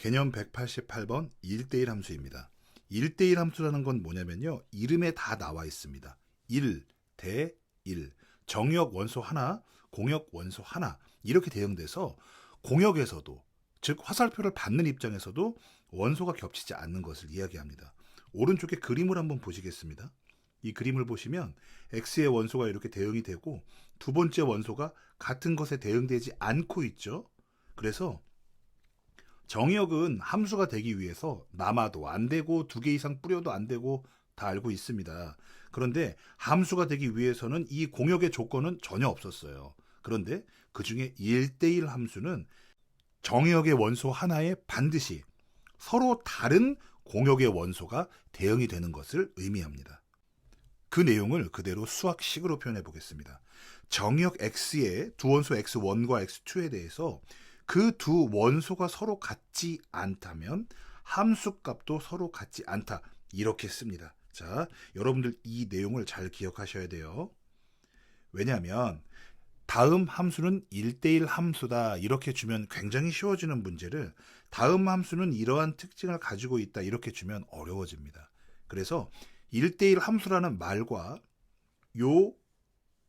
개념 188번 1대1 함수입니다. 1대1 함수라는 건 뭐냐면요. 이름에 다 나와 있습니다. 1 대 1. 정역 원소 하나, 공역 원소 하나 이렇게 대응돼서 공역에서도 즉 화살표를 받는 입장에서도 원소가 겹치지 않는 것을 이야기합니다. 오른쪽에 그림을 한번 보시겠습니다. 이 그림을 보시면 x의 원소가 이렇게 대응이 되고 두 번째 원소가 같은 것에 대응되지 않고 있죠. 그래서 정역은 함수가 되기 위해서 남아도 안 되고 두 개 이상 뿌려도 안 되고 다 알고 있습니다. 그런데 함수가 되기 위해서는 이 공역의 조건은 전혀 없었어요. 그런데 그 중에 1대1 함수는 정역의 원소 하나에 반드시 서로 다른 공역의 원소가 대응이 되는 것을 의미합니다. 그 내용을 그대로 수학식으로 표현해 보겠습니다. 정역 x의 두 원소 x1과 x2에 대해서 그 두 원소가 서로 같지 않다면 함수값도 서로 같지 않다. 이렇게 씁니다. 자, 여러분들 이 내용을 잘 기억하셔야 돼요. 왜냐하면 다음 함수는 1대1 함수다 이렇게 주면 굉장히 쉬워지는 문제를 다음 함수는 이러한 특징을 가지고 있다 이렇게 주면 어려워집니다. 그래서 1대1 함수라는 말과 요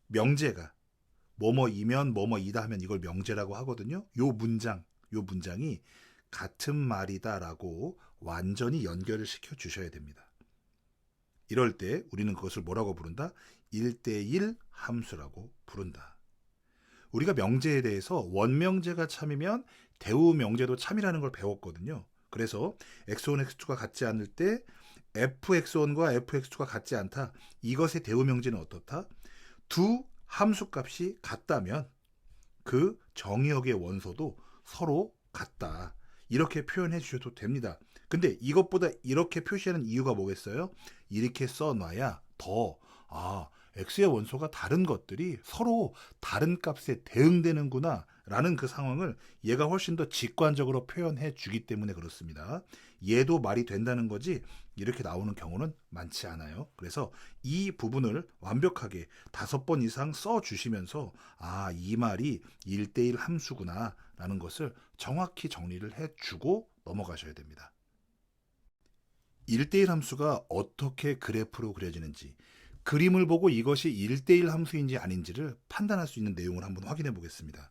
명제가 뭐뭐이면 뭐뭐이다 하면 이걸 명제라고 하거든요. 요 문장이 같은 말이다라고 완전히 연결을 시켜 주셔야 됩니다. 이럴 때 우리는 그것을 뭐라고 부른다? 1대1 함수라고 부른다. 우리가 명제에 대해서 원명제가 참이면 대우명제도 참이라는 걸 배웠거든요. 그래서 x1, x2가 같지 않을 때 fx1과 fx2가 같지 않다. 이것의 대우명제는 어떻다? 두 함수값이 같다면 그 정의역의 원소도 서로 같다. 이렇게 표현해 주셔도 됩니다. 근데 이것보다 이렇게 표시하는 이유가 뭐겠어요? 이렇게 써놔야 더 x의 원소가 다른 것들이 서로 다른 값에 대응되는구나 라는 그 상황을 얘가 훨씬 더 직관적으로 표현해 주기 때문에 그렇습니다. 얘도 말이 된다는 거지 이렇게 나오는 경우는 많지 않아요. 그래서 이 부분을 완벽하게 5번 이상 써주시면서 이 말이 1대1 함수구나 라는 것을 정확히 정리를 해주고 넘어가셔야 됩니다. 1대1 함수가 어떻게 그래프로 그려지는지 그림을 보고 이것이 1대1 함수인지 아닌지를 판단할 수 있는 내용을 한번 확인해 보겠습니다.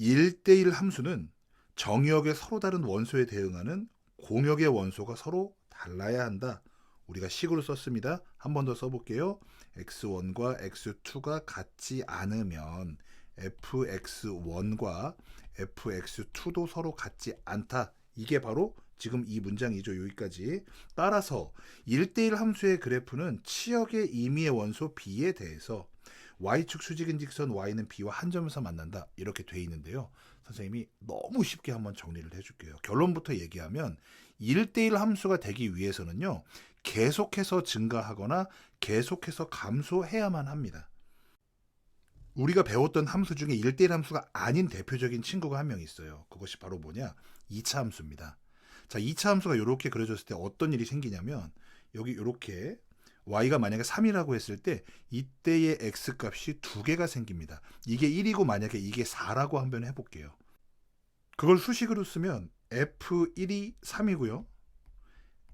1대1 함수는 정역의 서로 다른 원소에 대응하는 공역의 원소가 서로 달라야 한다. 우리가 식으로 썼습니다. 한 번 더 써볼게요. x1과 x2가 같지 않으면 fx1과 fx2도 서로 같지 않다. 이게 바로 지금 이 문장이죠. 여기까지. 따라서 1대1 함수의 그래프는 치역의 임의의 원소 b에 대해서 y축 수직인 직선 y는 b와 한 점에서 만난다. 이렇게 돼 있는데요. 선생님이 너무 쉽게 한번 정리를 해줄게요. 결론부터 얘기하면 1대1 함수가 되기 위해서는요. 계속해서 증가하거나 계속해서 감소해야만 합니다. 우리가 배웠던 함수 중에 1대1 함수가 아닌 대표적인 친구가 한 명 있어요. 그것이 바로 뭐냐? 2차 함수입니다. 자, 2차 함수가 이렇게 그려졌을 때 어떤 일이 생기냐면 여기 이렇게 y가 만약에 3이라고 했을 때 이때의 x값이 두 개가 생깁니다. 이게 1이고 만약에 이게 4라고 한번 해볼게요. 그걸 수식으로 쓰면 f1이 3이고요.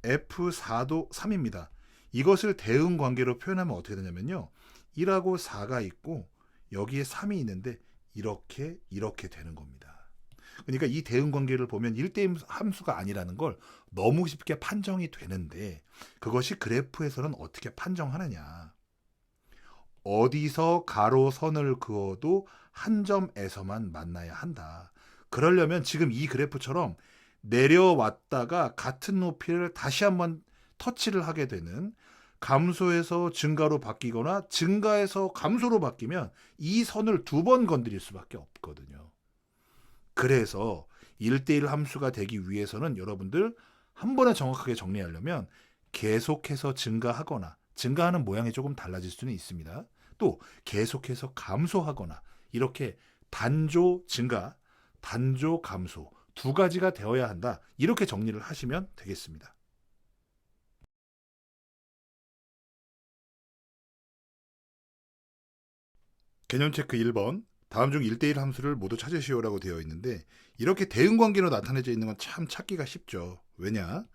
f4도 3입니다. 이것을 대응 관계로 표현하면 어떻게 되냐면요. 1하고 4가 있고 여기에 3이 있는데 이렇게 되는 겁니다. 그러니까 이 대응 관계를 보면 1대1 함수가 아니라는 걸 너무 쉽게 판정이 되는데 그것이 그래프에서는 어떻게 판정하느냐. 어디서 가로선을 그어도 한 점에서만 만나야 한다. 그러려면 지금 이 그래프처럼 내려왔다가 같은 높이를 다시 한번 터치를 하게 되는 감소에서 증가로 바뀌거나 증가에서 감소로 바뀌면 이 선을 두 번 건드릴 수밖에 없거든요. 그래서 1대1 함수가 되기 위해서는 여러분들 한 번에 정확하게 정리하려면 계속해서 증가하거나 증가하는 모양이 조금 달라질 수는 있습니다. 또 계속해서 감소하거나 이렇게 단조 증가, 단조 감소 두 가지가 되어야 한다. 이렇게 정리를 하시면 되겠습니다. 개념 체크 1번. 다음 중 1대1 함수를 모두 찾으시오라고 되어 있는데 이렇게 대응관계로 나타내져 있는 건 참 찾기가 쉽죠. 왜냐?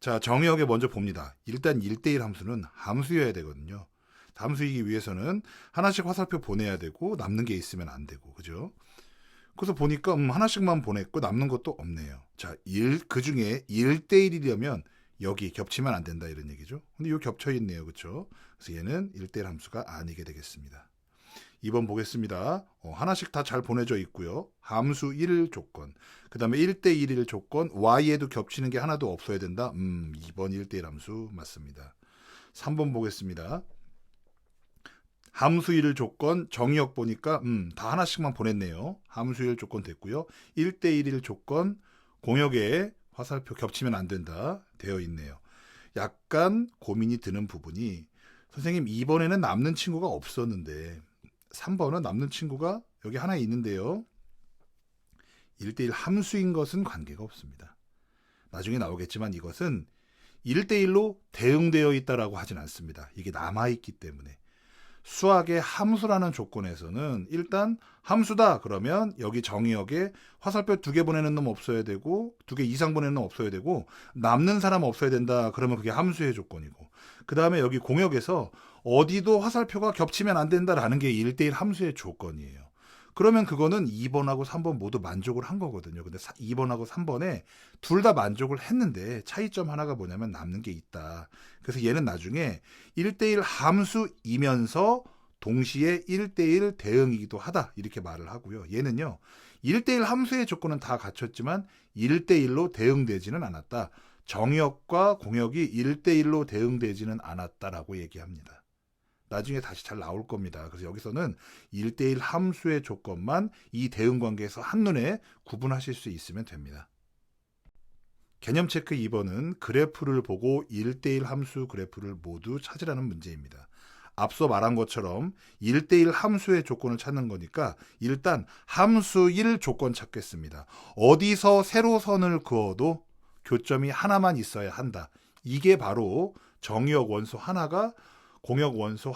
자, 정의역에 먼저 봅니다. 일단 1대1 함수는 함수여야 되거든요. 함수이기 위해서는 하나씩 화살표 보내야 되고 남는 게 있으면 안 되고, 그죠? 그래서 보니까 하나씩만 보냈고 남는 것도 없네요. 자, 그 중에 1대1이려면 여기 겹치면 안 된다 이런 얘기죠. 근데 요 겹쳐 있네요. 그렇죠? 그래서 얘는 1대1 함수가 아니게 되겠습니다. 2번 보겠습니다. 하나씩 다 잘 보내져 있고요. 함수 1 조건. 그 다음에 1대1일 조건. y에도 겹치는 게 하나도 없어야 된다. 2번 1대1 함수 맞습니다. 3번 보겠습니다. 함수 1 조건 정의역 보니까 다 하나씩만 보냈네요. 함수 1 조건 됐고요. 1대1일 조건 공역에 화살표 겹치면 안 된다 되어 있네요. 약간 고민이 드는 부분이 선생님 2번에는 남는 친구가 없었는데 3번은 남는 친구가 여기 하나 있는데요. 1대1 함수인 것은 관계가 없습니다. 나중에 나오겠지만 이것은 1대1로 대응되어 있다라고 하진 않습니다. 이게 남아있기 때문에. 수학의 함수라는 조건에서는 일단 함수다 그러면 여기 정의역에 화살표 2개 보내는 놈 없어야 되고 2개 이상 보내는 놈 없어야 되고 남는 사람 없어야 된다 그러면 그게 함수의 조건이고 그 다음에 여기 공역에서 어디도 화살표가 겹치면 안 된다라는 게 1대1 함수의 조건이에요. 그러면 그거는 2번하고 3번 모두 만족을 한 거거든요. 근데 2번하고 3번에 둘 다 만족을 했는데 차이점 하나가 뭐냐면 남는 게 있다. 그래서 얘는 나중에 1대1 함수이면서 동시에 1대1 대응이기도 하다. 이렇게 말을 하고요. 얘는요. 1대1 함수의 조건은 다 갖췄지만 1대1로 대응되지는 않았다. 정역과 공역이 1대1로 대응되지는 않았다라고 얘기합니다. 나중에 다시 잘 나올 겁니다. 그래서 여기서는 1대1 함수의 조건만 이 대응 관계에서 한눈에 구분하실 수 있으면 됩니다. 개념 체크 2번은 그래프를 보고 1대1 함수 그래프를 모두 찾으라는 문제입니다. 앞서 말한 것처럼 1대1 함수의 조건을 찾는 거니까 일단 함수 1 조건 찾겠습니다. 어디서 세로선을 그어도 교점이 하나만 있어야 한다. 이게 바로 정의역 원소 하나가 공역 원소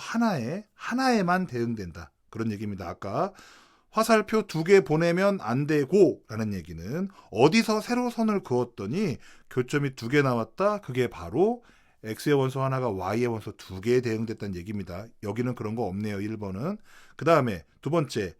하나에만 대응된다. 그런 얘기입니다. 아까 화살표 2개 보내면 안 되고 라는 얘기는 어디서 세로선을 그었더니 교점이 2개 나왔다. 그게 바로 x의 원소 하나가 y의 원소 2개에 대응됐다는 얘기입니다. 여기는 그런 거 없네요. 1번은. 그 다음에 두 번째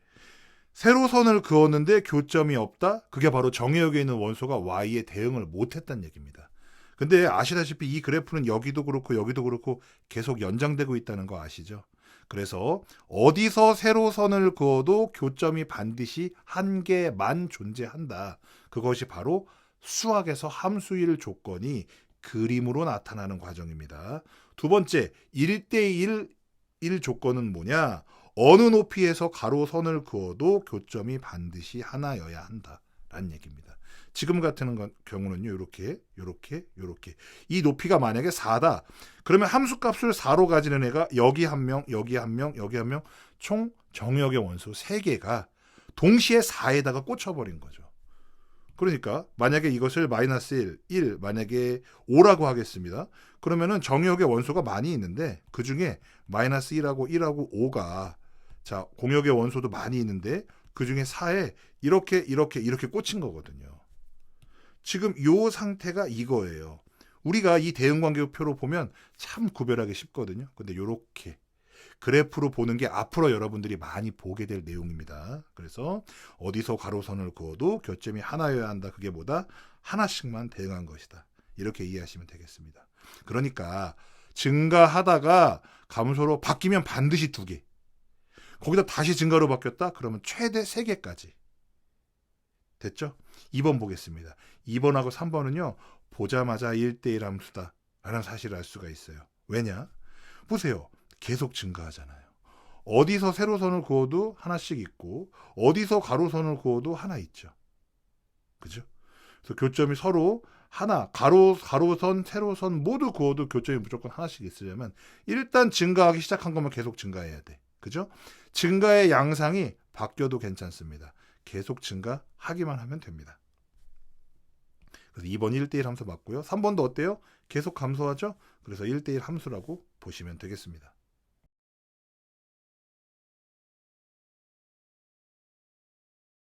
세로선을 그었는데 교점이 없다. 그게 바로 정의역에 있는 원소가 y에 대응을 못했다는 얘기입니다. 근데 아시다시피 이 그래프는 여기도 그렇고 여기도 그렇고 계속 연장되고 있다는 거 아시죠? 그래서 어디서 세로선을 그어도 교점이 반드시 한 개만 존재한다. 그것이 바로 수학에서 함수일 조건이 그림으로 나타나는 과정입니다. 두 번째, 1대1 조건은 뭐냐? 어느 높이에서 가로선을 그어도 교점이 반드시 하나여야 한다. 라는 얘기입니다. 지금 같은 경우는요. 이렇게. 이 높이가 만약에 4다. 그러면 함수값을 4로 가지는 애가 여기 한 명, 여기 한 명, 여기 한 명, 총 정의역의 원소 3개가 동시에 4에다가 꽂혀버린 거죠. 그러니까 만약에 이것을 마이너스 1, 만약에 5라고 하겠습니다. 그러면은 정의역의 원소가 많이 있는데 그중에 마이너스 1하고 1하고 5가 자 공역의 원소도 많이 있는데 그중에 4에 이렇게 꽂힌 거거든요. 지금 이 상태가 이거예요. 우리가 이 대응관계표로 보면 참 구별하기 쉽거든요. 근데 이렇게 그래프로 보는 게 앞으로 여러분들이 많이 보게 될 내용입니다. 그래서 어디서 가로선을 그어도 교점이 하나여야 한다. 그게 뭐다? 하나씩만 대응한 것이다. 이렇게 이해하시면 되겠습니다. 그러니까 증가하다가 감소로 바뀌면 반드시 2개. 거기다 다시 증가로 바뀌었다? 그러면 최대 3개까지. 됐죠? 2번 보겠습니다. 2번하고 3번은요. 보자마자 1대1 함수다 라는 사실을 알 수가 있어요. 왜냐? 보세요. 계속 증가하잖아요. 어디서 세로선을 그어도 하나씩 있고 어디서 가로선을 그어도 하나 있죠. 그죠? 그래서 교점이 서로 하나, 가로선, 세로선 모두 그어도 교점이 무조건 하나씩 있으려면 일단 증가하기 시작한 거면 계속 증가해야 돼. 그죠? 증가의 양상이 바뀌어도 괜찮습니다. 계속 증가하기만 하면 됩니다. 그래서 2번 1대1 함수 맞고요. 3번도 어때요? 계속 감소하죠? 그래서 1대1 함수라고 보시면 되겠습니다.